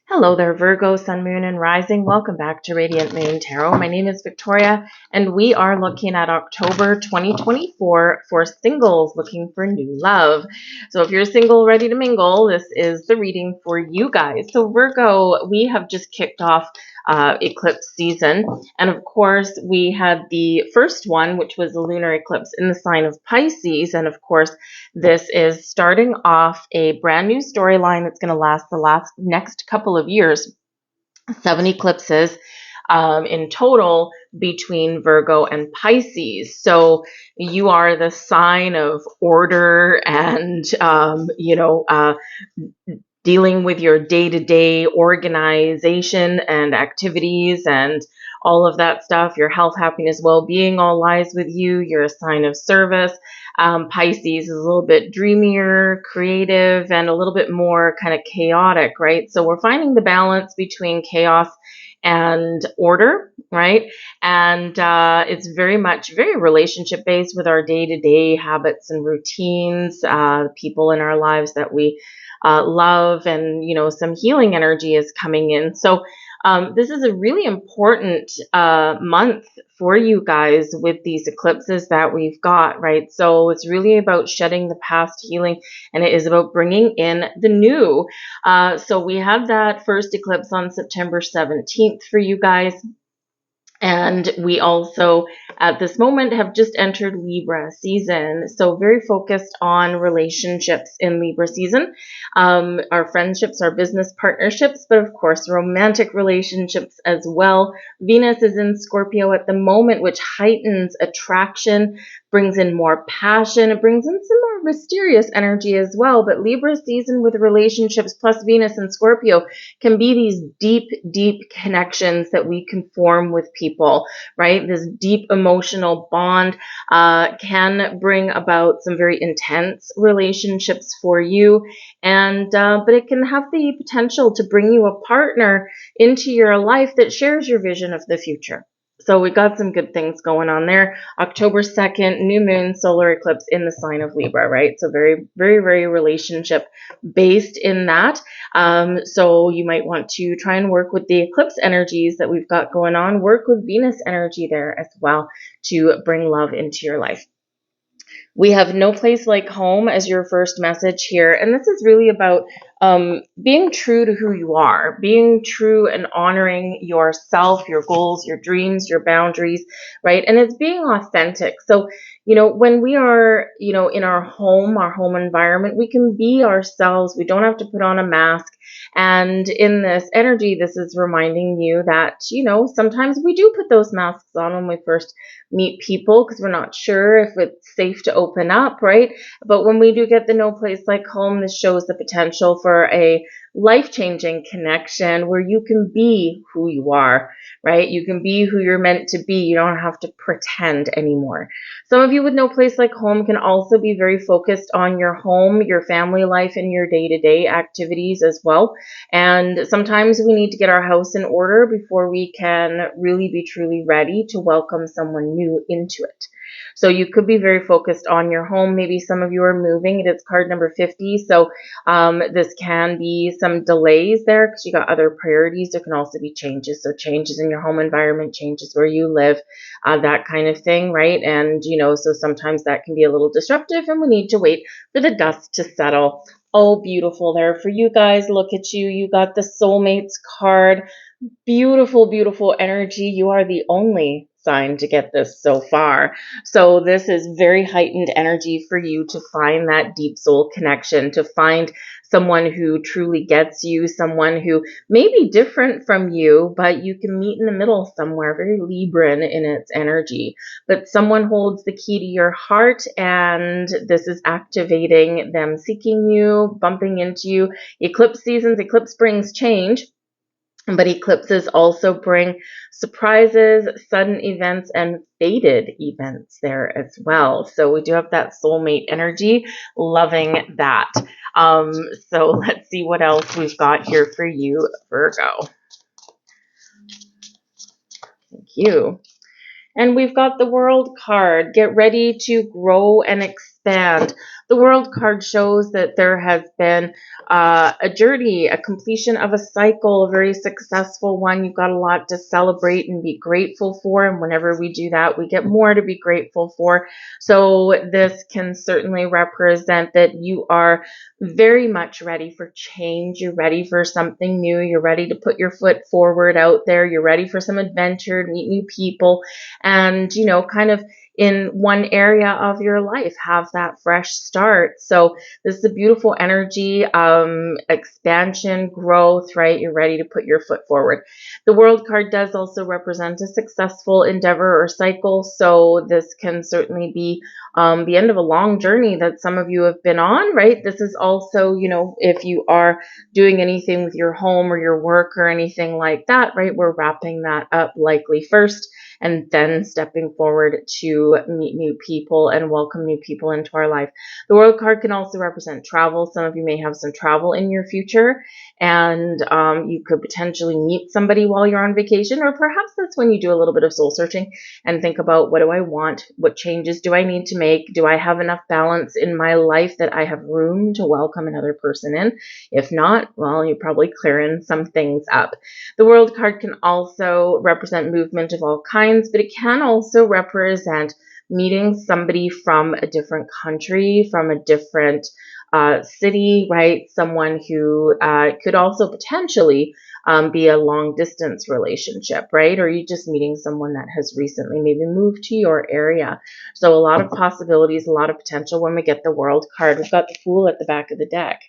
Hello there, Virgo, Sun, Moon, and Rising. Welcome back to Radiant Moon Tarot. My name is Victoria, and we are looking at October 2024 for singles looking for new love. So if you're single, ready to mingle, this is the reading for you guys. So Virgo, we have just kicked off eclipse season, and of course we had the first one, which was the lunar eclipse in the sign of Pisces, and of course this is starting off a brand new storyline that's going to last the next couple of years. 7 eclipses in total between Virgo and Pisces. So you are the sign of order and, dealing with your day-to-day organization and activities and all of that stuff. Your health, happiness, well-being all lies with you. You're a sign of service. Pisces is a little bit dreamier, creative, and a little bit more kind of chaotic, right? So we're finding the balance between chaos and order, right? And it's very relationship based with our day-to-day habits and routines, people in our lives that we love, and some healing energy is coming in. So this is a really important month for you guys with these eclipses that we've got, right? So it's really about shedding the past, healing, and it is about bringing in the new. So we had that first eclipse on September 17th for you guys. And we also, at this moment, have just entered Libra season. So very focused on relationships in Libra season. Our friendships, our business partnerships, but of course, romantic relationships as well. Venus is in Scorpio at the moment, which heightens attraction, brings in more passion. It brings in some more mysterious energy as well. But Libra season with relationships plus Venus and Scorpio can be these deep, deep connections that we can form with people, right? This deep emotional bond can bring about some very intense relationships for you, and but it can have the potential to bring you a partner into your life that shares your vision of the future. So we got some good things going on there. October 2nd, new moon, solar eclipse in the sign of Libra, right? So very, very, very relationship based in that. So you might want to try and work with the eclipse energies that we've got going on. Work with Venus energy there as well to bring love into your life. We have no place like home as your first message here. And this is really about being true to who you are, being true and honoring yourself, your goals, your dreams, your boundaries, right? And it's being authentic. So, when we are, in our home environment, we can be ourselves. We don't have to put on a mask. And in this energy, this is reminding you that, sometimes we do put those masks on when we first meet people because we're not sure if it's safe to open up, right? But when we do get the no place like home, this shows the potential for a life-changing connection where you can be who you are, right? You can be who you're meant to be. You don't have to pretend anymore. Some of you with no place like home can also be very focused on your home, your family life, and your day-to-day activities as well. And sometimes we need to get our house in order before we can really be truly ready to welcome someone new into it. So you could be very focused on your home. Maybe some of you are moving. It is card number 50. So this can be some delays there because you got other priorities. There can also be changes. So changes in your home environment, changes where you live, that kind of thing, right? And, so sometimes that can be a little disruptive and we need to wait for the dust to settle. Oh, beautiful there for you guys. Look at you. You got the soulmates card. Beautiful, beautiful energy. You are the only sign to get this so far. So this is very heightened energy for you to find that deep soul connection, to find someone who truly gets you, someone who may be different from you, but you can meet in the middle somewhere, very Libran in its energy. But someone holds the key to your heart, and this is activating them seeking you, bumping into you. Eclipse seasons, eclipse brings change. But eclipses also bring surprises, sudden events, and fated events there as well. So we do have that soulmate energy. Loving that. So let's see what else we've got here for you, Virgo. Thank you. And we've got the World card. Get ready to grow and expand. The World card shows that there has been a journey, a completion of a cycle, a very successful one. You've got a lot to celebrate and be grateful for. And whenever we do that, we get more to be grateful for. So this can certainly represent that you are very much ready for change. You're ready for something new. You're ready to put your foot forward out there. You're ready for some adventure, meet new people, and, kind of in one area of your life, have that fresh start. So this is a beautiful energy, expansion, growth, right? You're ready to put your foot forward. The World card does also represent a successful endeavor or cycle. So this can certainly be the end of a long journey that some of you have been on, right? This is also, if you are doing anything with your home or your work or anything like that, right? We're wrapping that up likely first, and then stepping forward to meet new people and welcome new people into our life. The World card can also represent travel. Some of you may have some travel in your future, and you could potentially meet somebody while you're on vacation, or perhaps that's when you do a little bit of soul searching and think about, what do I want? What changes do I need to make? Do I have enough balance in my life that I have room to welcome another person in? If not, well, you're probably clearing some things up. The World card can also represent movement of all kinds, but it can also represent meeting somebody from a different country, from a different city, right? Someone who could also potentially be a long distance relationship, right? Or you just meeting someone that has recently maybe moved to your area. So a lot of possibilities, a lot of potential when we get the World card. We've got the Fool at the back of the deck,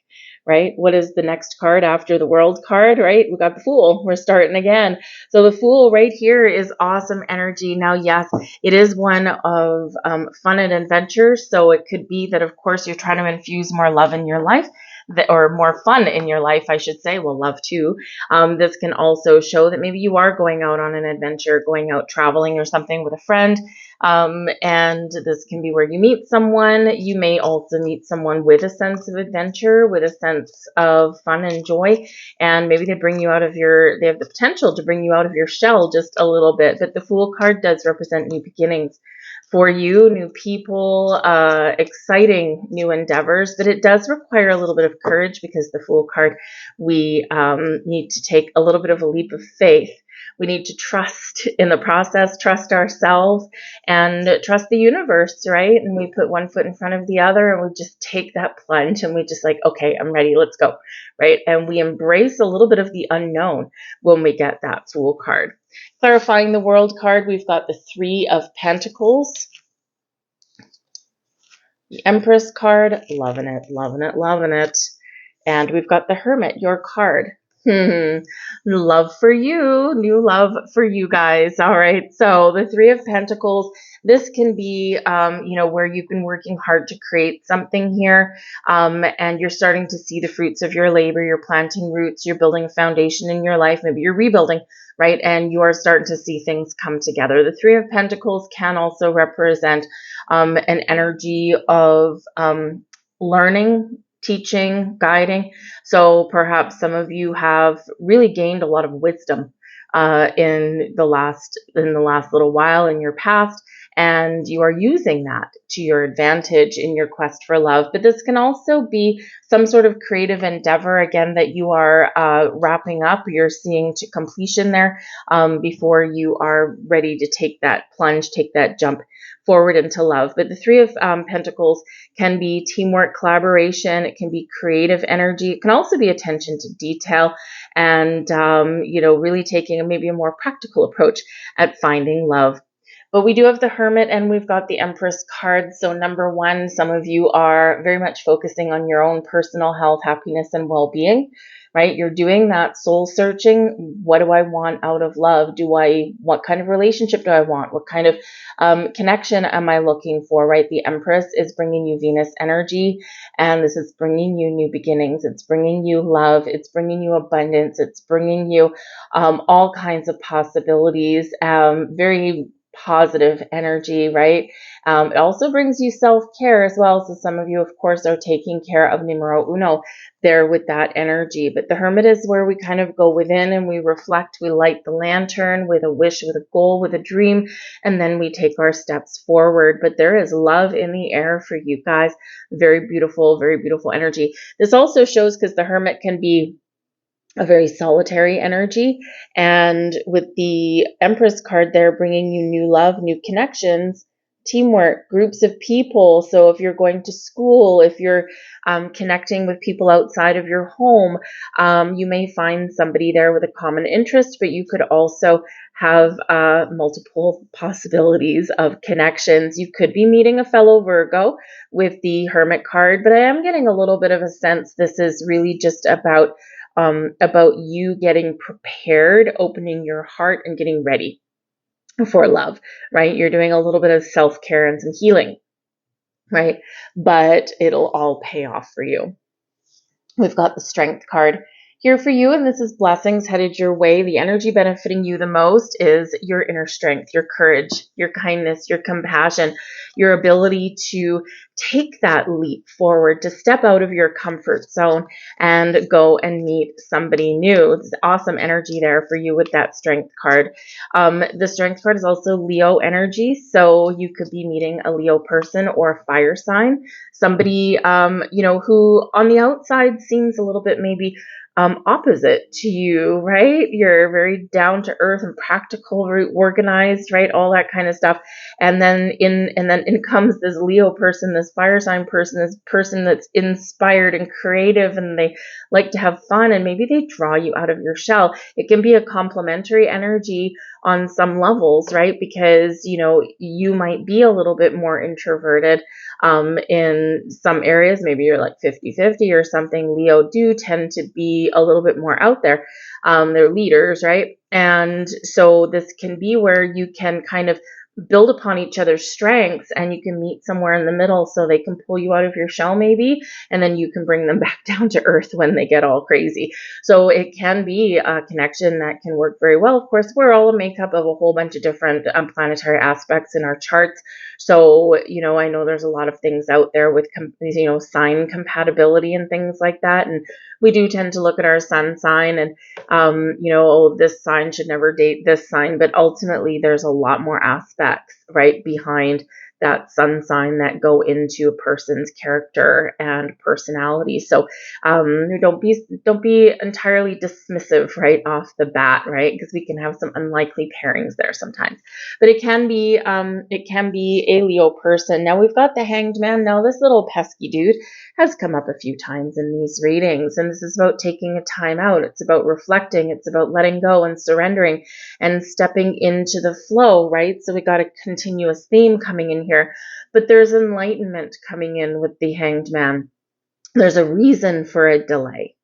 right? What is the next card after the World card, right? We've got the Fool. We're starting again. So the Fool right here is awesome energy. Now, yes, it is one of fun and adventure. So it could be that, of course, you're trying to infuse more love in your life, or more fun in your life, I should say. Well, love too. This can also show that maybe you are going out on an adventure, going out traveling or something with a friend. And this can be where you meet someone. You may also meet someone with a sense of adventure, with a sense of fun and joy, and maybe they have the potential to bring you out of your shell just a little bit. But the Fool card does represent new beginnings for you, new people, exciting new endeavors, but it does require a little bit of courage, because the Fool card, we need to take a little bit of a leap of faith. We need to trust in the process, trust ourselves, and trust the universe, right? And we put one foot in front of the other, and we just take that plunge, and we just like, okay, I'm ready, let's go, right? And we embrace a little bit of the unknown when we get that Fool card. Clarifying the World card, we've got the Three of Pentacles, the Empress card, loving it, loving it, loving it. And we've got the Hermit, your card. Love for you, new love for you guys. All right. So the Three of Pentacles, this can be, where you've been working hard to create something here, and you're starting to see the fruits of your labor. You're planting roots. You're building a foundation in your life. Maybe you're rebuilding, right? And you are starting to see things come together. The Three of Pentacles can also represent an energy of learning, teaching, guiding. So perhaps some of you have really gained a lot of wisdom in the last little while in your past, and you are using that to your advantage in your quest for love. But this can also be some sort of creative endeavor, again, that you are wrapping up. You're seeing to completion there before you are ready to take that plunge, take that jump forward into love. But the Three of Pentacles can be teamwork, collaboration. It can be creative energy. It can also be attention to detail, and really taking maybe a more practical approach at finding love. But we do have the Hermit, and we've got the Empress card. So number one, some of you are very much focusing on your own personal health, happiness, and well-being, right? You're doing that soul searching. What do I want out of love? What kind of relationship do I want? What kind of connection am I looking for, right? The Empress is bringing you Venus energy, and this is bringing you new beginnings. It's bringing you love. It's bringing you abundance. It's bringing you all kinds of possibilities, very positive energy, right? It also brings you self-care as well. So some of you, of course, are taking care of numero uno there with that energy. But the Hermit is where we kind of go within and we reflect. We light the lantern with a wish, with a goal, with a dream, and then we take our steps forward. But there is love in the air for you guys. Very beautiful energy. This also shows, because the Hermit can be a very solitary energy, and with the Empress card there, bringing you new love, new connections, teamwork, groups of people. So if you're going to school, if you're connecting with people outside of your home, you may find somebody there with a common interest, but you could also have multiple possibilities of connections. You could be meeting a fellow Virgo with the Hermit card, but I am getting a little bit of a sense this is really just about you getting prepared, opening your heart, and getting ready for love, right? You're doing a little bit of self-care and some healing, right? But it'll all pay off for you. We've got the Strength card here for you, and this is blessings headed your way. The energy benefiting you the most is your inner strength, your courage, your kindness, your compassion, your ability to take that leap forward, to step out of your comfort zone and go and meet somebody new. It's awesome energy there for you with that Strength card. The Strength card is also Leo energy, so you could be meeting a Leo person or a fire sign, somebody who on the outside seems a little bit maybe opposite to you, right? You're very down to earth and practical, very organized, right? All that kind of stuff. And then in comes this Leo person, this fire sign person, this person that's inspired and creative, and they like to have fun, and maybe they draw you out of your shell. It can be a complementary energy on some levels, right? Because, you might be a little bit more introverted in some areas. Maybe you're like 50-50 or something. Leo do tend to be a little bit more out there. They're leaders, right? And so this can be where you can kind of build upon each other's strengths, and you can meet somewhere in the middle, so they can pull you out of your shell maybe, and then you can bring them back down to earth when they get all crazy. So it can be a connection that can work very well. Of course, we're all a makeup of a whole bunch of different planetary aspects in our charts. So, I know there's a lot of things out there with, sign compatibility and things like that. And we do tend to look at our sun sign and, this sign should never date this sign. But ultimately, there's a lot more aspects, right, behind that sun sign that go into a person's character and personality. So don't be entirely dismissive right off the bat, right? Because we can have some unlikely pairings there sometimes. But it can be a Leo person. Now we've got the Hanged Man. Now this little pesky dude has come up a few times in these readings, and this is about taking a time out. It's about reflecting. It's about letting go and surrendering and stepping into the flow, right? So we got a continuous theme coming in here, but there's enlightenment coming in with the Hanged Man. There's a reason for a delay,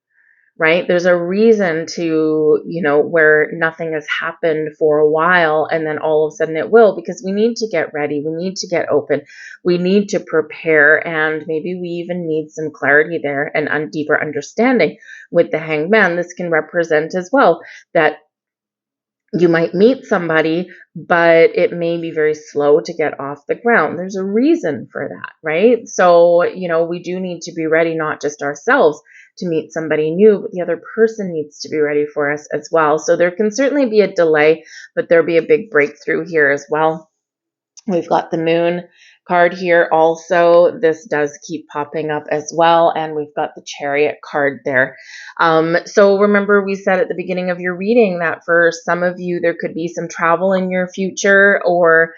right? There's a reason to, where nothing has happened for a while and then all of a sudden it will, because we need to get ready. We need to get open. We need to prepare, and maybe we even need some clarity there and deeper understanding with the Hanged Man. This can represent as well that you might meet somebody, but it may be very slow to get off the ground. There's a reason for that, right? So, we do need to be ready, not just ourselves to meet somebody new, but the other person needs to be ready for us as well. So there can certainly be a delay, but there'll be a big breakthrough here as well. We've got the Moon card here also. This does keep popping up as well. And we've got the Chariot card there. So remember, we said at the beginning of your reading that for some of you, there could be some travel in your future, or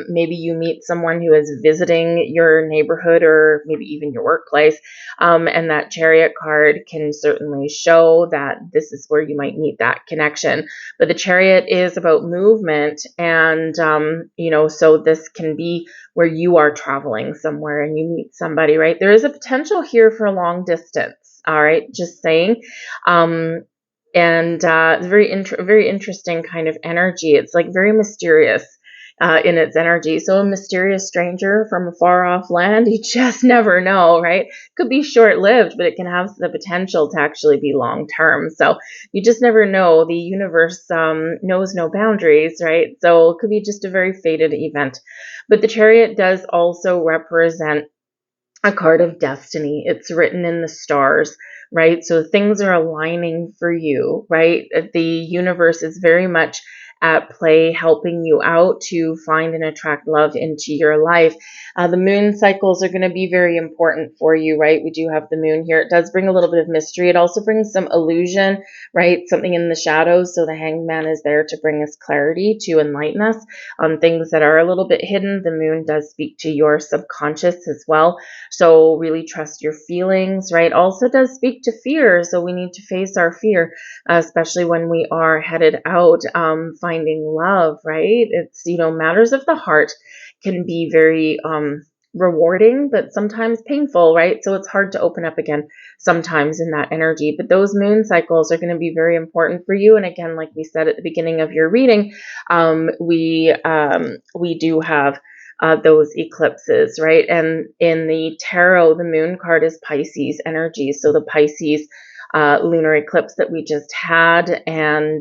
maybe you meet someone who is visiting your neighborhood or maybe even your workplace. And that Chariot card can certainly show that this is where you might meet that connection. But the Chariot is about movement, and, so this can be where you are traveling somewhere and you meet somebody, right? There is a potential here for long distance, all right? Just saying. It's very interesting kind of energy. It's like very mysterious. in its energy. So a mysterious stranger from a far off land, you just never know, right? Could be short lived, but it can have the potential to actually be long term. So you just never know. The universe knows no boundaries, right? So it could be just a very fated event. But the Chariot does also represent a card of destiny. It's written in the stars, right? So things are aligning for you, right? The universe is very much at play, helping you out to find and attract love into your life. The moon cycles are going to be very important for you, right? We do have the moon here. It does bring a little bit of mystery. It also brings some illusion, right? Something in the shadows. So the Hanged Man is there to bring us clarity, to enlighten us on things that are a little bit hidden. The moon does speak to your subconscious as well. So really trust your feelings, right? Also does speak to fear. So we need to face our fear, especially when we are headed out, finding love, right? It's, matters of the heart can be very rewarding, but sometimes painful, right? So it's hard to open up again sometimes in that energy. But those moon cycles are going to be very important for you. And again, like we said at the beginning of your reading, we do have those eclipses, right? And in the tarot, the moon card is Pisces energy. So the Pisces lunar eclipse that we just had, and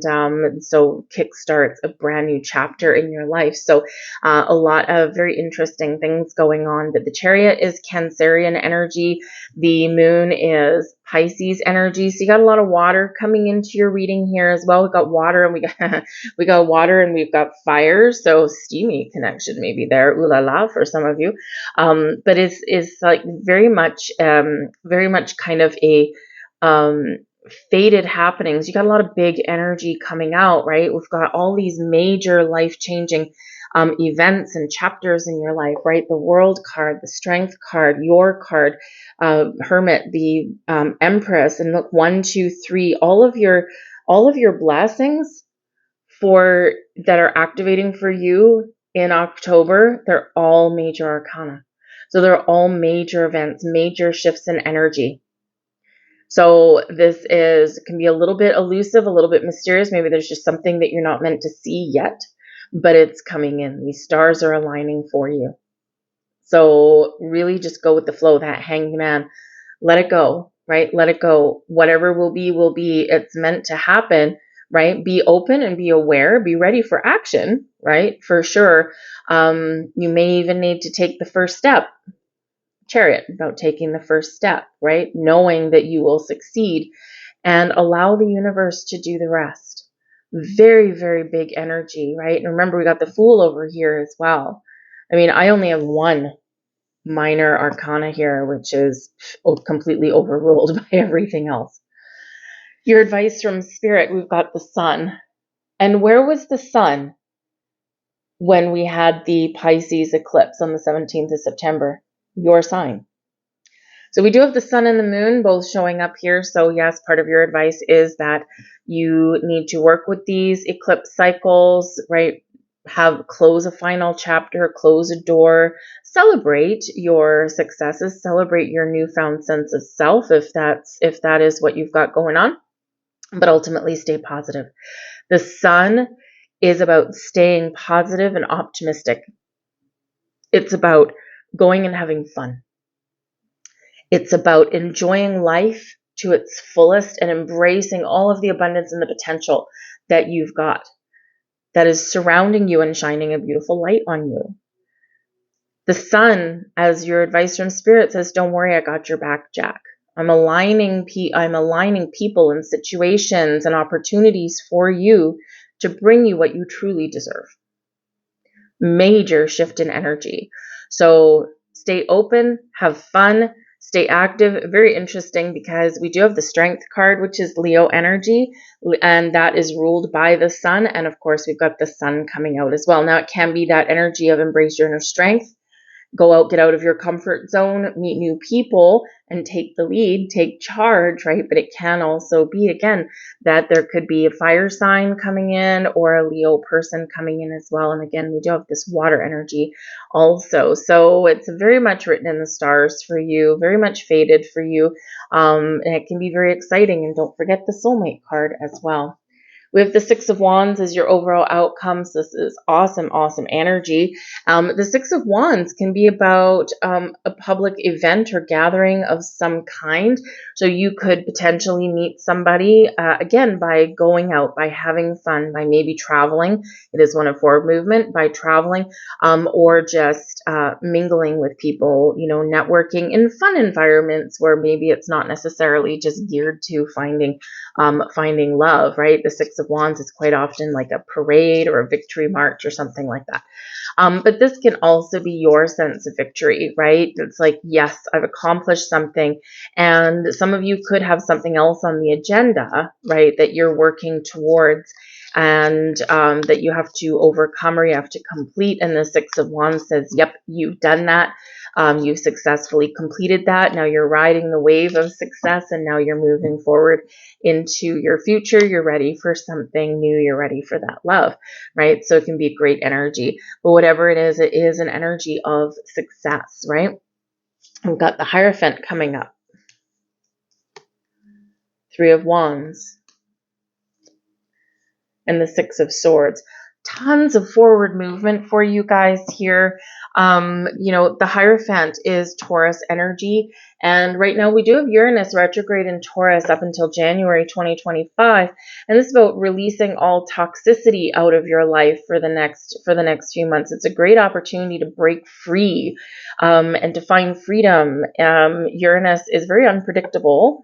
so kickstarts a brand new chapter in your life. So a lot of very interesting things going on. But the Chariot is Cancerian energy. The moon is Pisces energy. So you got a lot of water coming into your reading here as well. We got water, and we got water, and we've got fire. So steamy connection maybe there. Ooh la la for some of you. But it's like very much kind of a fated happenings. You got a lot of big energy coming out, right? We've got all these major life-changing events and chapters in your life, right? The World card, the Strength card, your card, Hermit, the Empress, and look, 1, 2, 3, all of your blessings for that are activating for you in October. They're all major arcana. So they're all major events, major shifts in energy. So this can be a little bit elusive, a little bit mysterious. Maybe there's just something that you're not meant to see yet, but it's coming in. These stars are aligning for you. So really just go with the flow. That Hanged Man, let it go, right? Let it go. Whatever will be, will be. It's meant to happen, right? Be open and be aware. Be ready for action, right? For sure. You may even need to take the first step. Chariot, about taking the first step, right? Knowing that you will succeed, and allow the universe to do the rest. Very, very big energy, right? And remember, we got the Fool over here as well. I mean, I only have one minor arcana here, which is completely overruled by everything else. Your advice from Spirit, we've got the Sun. And where was the Sun when we had the Pisces eclipse on the 17th of September? Your sign. So we do have the Sun and the Moon both showing up here. So yes, part of your advice is that you need to work with these eclipse cycles, right? Close a final chapter, close a door, celebrate your successes, celebrate your newfound sense of self if that is what you've got going on, but ultimately stay positive. The Sun is about staying positive and optimistic. It's about going and having fun. It's about enjoying life to its fullest and embracing all of the abundance and the potential that you've got, that is surrounding you and shining a beautiful light on you. The Sun, as your advice from Spirit, says, don't worry, I got your back, Jack. I'm aligning people and situations and opportunities for you to bring you what you truly deserve. Major shift in energy. So stay open, have fun, stay active. Very interesting because we do have the Strength card, which is Leo energy, and that is ruled by the Sun. And of course, we've got the Sun coming out as well. Now, it can be that energy of embrace your inner strength. Go out, get out of your comfort zone, meet new people, and take the lead, take charge, right? But it can also be, again, that there could be a fire sign coming in or a Leo person coming in as well. And again, we do have this water energy also. So it's very much written in the stars for you, very much fated for you. And it can be very exciting. And don't forget the soulmate card as well. We have the Six of Wands as your overall outcomes. This is awesome, awesome energy. The Six of Wands can be about a public event or gathering of some kind. So you could potentially meet somebody, again, by going out, by having fun, by maybe traveling. It is one of forward movement, by traveling, or just mingling with people, networking in fun environments where maybe it's not necessarily just geared to finding love, right? The Six of Wands is quite often like a parade or a victory march or something like that. But this can also be your sense of victory, right? It's like, yes, I've accomplished something. And some of you could have something else on the agenda, right, that you're working towards and that you have to overcome or you have to complete. And the Six of Wands says, yep, you've done that. You've successfully completed that. Now you're riding the wave of success and now you're moving forward into your future. You're ready for something new. You're ready for that love, right? So it can be great energy, but whatever it is an energy of success, right? We've got the Hierophant coming up. Three of Wands and the Six of Swords. Tons of forward movement for you guys here. The Hierophant is Taurus energy. And right now we do have Uranus retrograde in Taurus up until January 2025. And this is about releasing all toxicity out of your life for the next few months. It's a great opportunity to break free and to find freedom. Uranus is very unpredictable,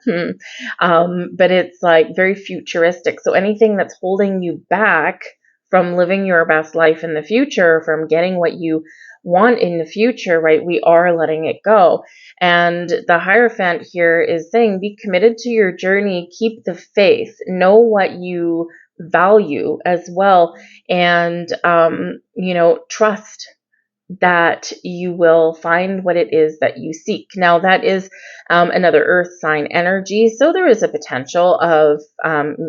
but it's like very futuristic. So anything that's holding you back from living your best life in the future, from getting what you want in the future, right? We are letting it go. And the Hierophant here is saying, be committed to your journey, keep the faith, know what you value as well, and, trust that you will find what it is that you seek. Now, that is another earth sign energy. So there is a potential of,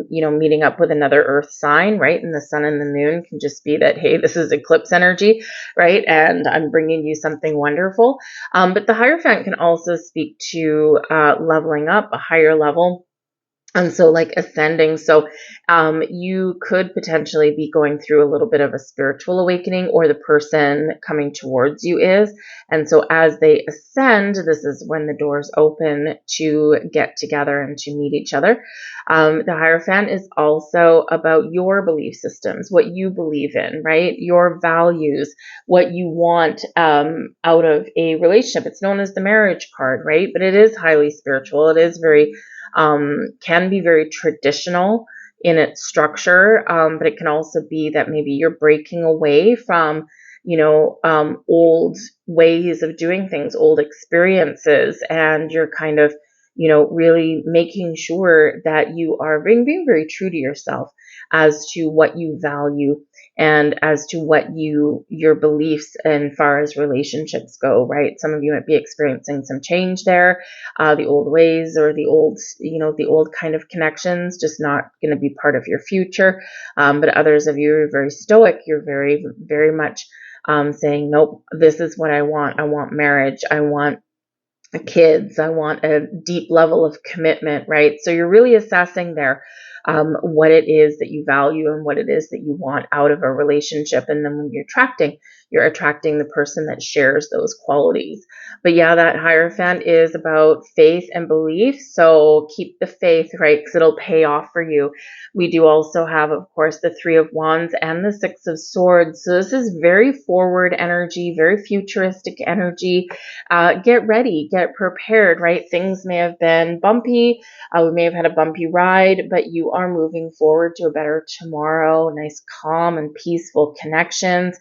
meeting up with another earth sign, right? And the sun and the moon can just be that, hey, this is eclipse energy, right? And I'm bringing you something wonderful. But the Hierophant can also speak to leveling up, a higher level. And so like ascending. So you could potentially be going through a little bit of a spiritual awakening, or the person coming towards you is. And so as they ascend, this is when the doors open to get together and to meet each other. The Hierophant is also about your belief systems, what you believe in, right? Your values, what you want out of a relationship. It's known as the marriage card, right? But it is highly spiritual. It is very can be very traditional in its structure, but it can also be that maybe you're breaking away from, old ways of doing things, old experiences, and you're kind of, really making sure that you are being very true to yourself as to what you value and as to what your beliefs as far as relationships go, right? Some of you might be experiencing some change there, the old ways or the old kind of connections, just not going to be part of your future. But others of you are very stoic. You're very, very much saying, nope, this is what I want. I want marriage. I want kids. I want a deep level of commitment, right? So you're really assessing there what it is that you value and what it is that you want out of a relationship. And then when you're attracting the person that shares those qualities. But yeah, that Hierophant is about faith and belief. So keep the faith, right? Because it'll pay off for you. We do also have, of course, the Three of Wands and the Six of Swords. So this is very forward energy, very futuristic energy. Get ready, get prepared, right? Things may have been bumpy. We may have had a bumpy ride, but you are moving forward to a better tomorrow, nice, calm, and peaceful connections.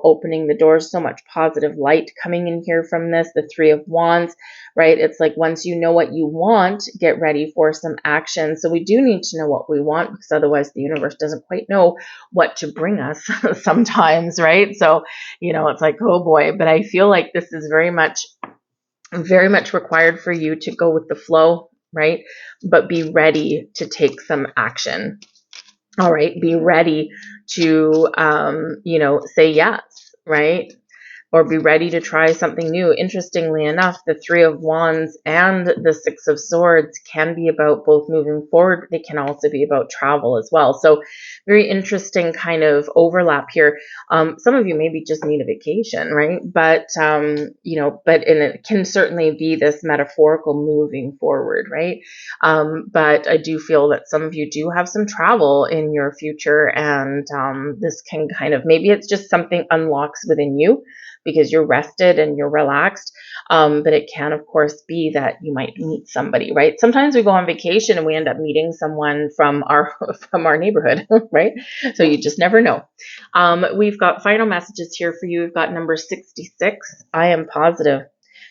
Opening the doors, so much positive light coming in here from this, the Three of Wands, right? It's like once you know what you want, get ready for some action. So we do need to know what we want, because otherwise the universe doesn't quite know what to bring us sometimes, right? So, it's like, oh boy, but I feel like this is very much required for you to go with the flow, right? But be ready to take some action. All right. Be ready to, say yes, right? or be ready to try something new. Interestingly enough, the Three of Wands and the Six of Swords can be about both moving forward. They can also be about travel as well. So very interesting kind of overlap here. Some of you maybe just need a vacation, right? But, and it can certainly be this metaphorical moving forward, right? But I do feel that some of you do have some travel in your future, and this can kind of, maybe it's just something unlocks within you because you're rested and you're relaxed. But it can, of course, be that you might meet somebody, right? Sometimes we go on vacation and we end up meeting someone from our neighborhood, right? So you just never know. We've got final messages here for you. We've got number 66. I am positive.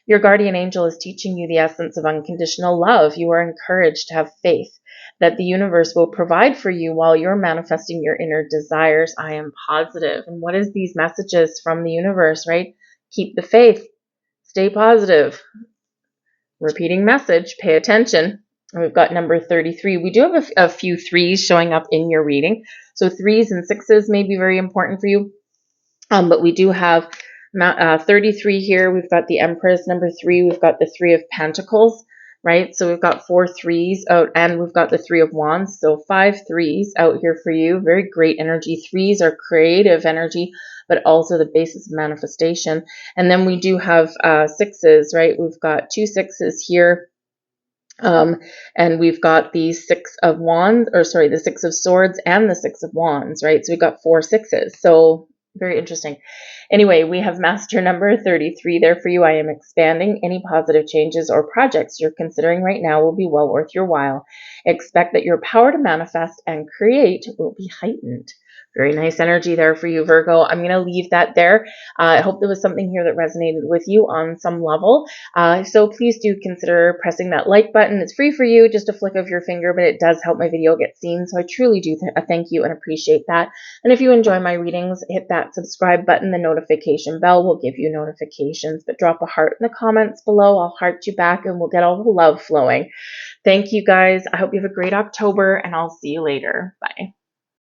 Your guardian angel is teaching you the essence of unconditional love. You are encouraged to have faith that the universe will provide for you while you're manifesting your inner desires. I am positive. And what is these messages from the universe, right? Keep the faith. Stay positive. Repeating message. Pay attention. And we've got number 33. We do have a few threes showing up in your reading. So 3s and 6s may be very important for you. But we do have 33 here. We've got the Empress, number 3. We've got the 3 of Pentacles, right? So we've got 4 3s out, and we've got the 3 of Wands. So 5 3s out here for you. Very great energy. 3s are creative energy, but also the basis of manifestation. And then we do have 6s, right? We've got 2 6s here. And we've got the 6 of Wands, the 6 of Swords and the 6 of Wands, right? So we've got 4 6s. So very interesting. Anyway, we have master number 33 there for you. I am expanding. Any positive changes or projects you're considering right now will be well worth your while. Expect that your power to manifest and create will be heightened. Very nice energy there for you, Virgo. I'm going to leave that there. I hope there was something here that resonated with you on some level. So please do consider pressing that like button. It's free for you, just a flick of your finger, but it does help my video get seen. So I truly do thank you and appreciate that. And if you enjoy my readings, hit that subscribe button. The notification bell will give you notifications, but drop a heart in the comments below. I'll heart you back and we'll get all the love flowing. Thank you guys. I hope you have a great October, and I'll see you later. Bye.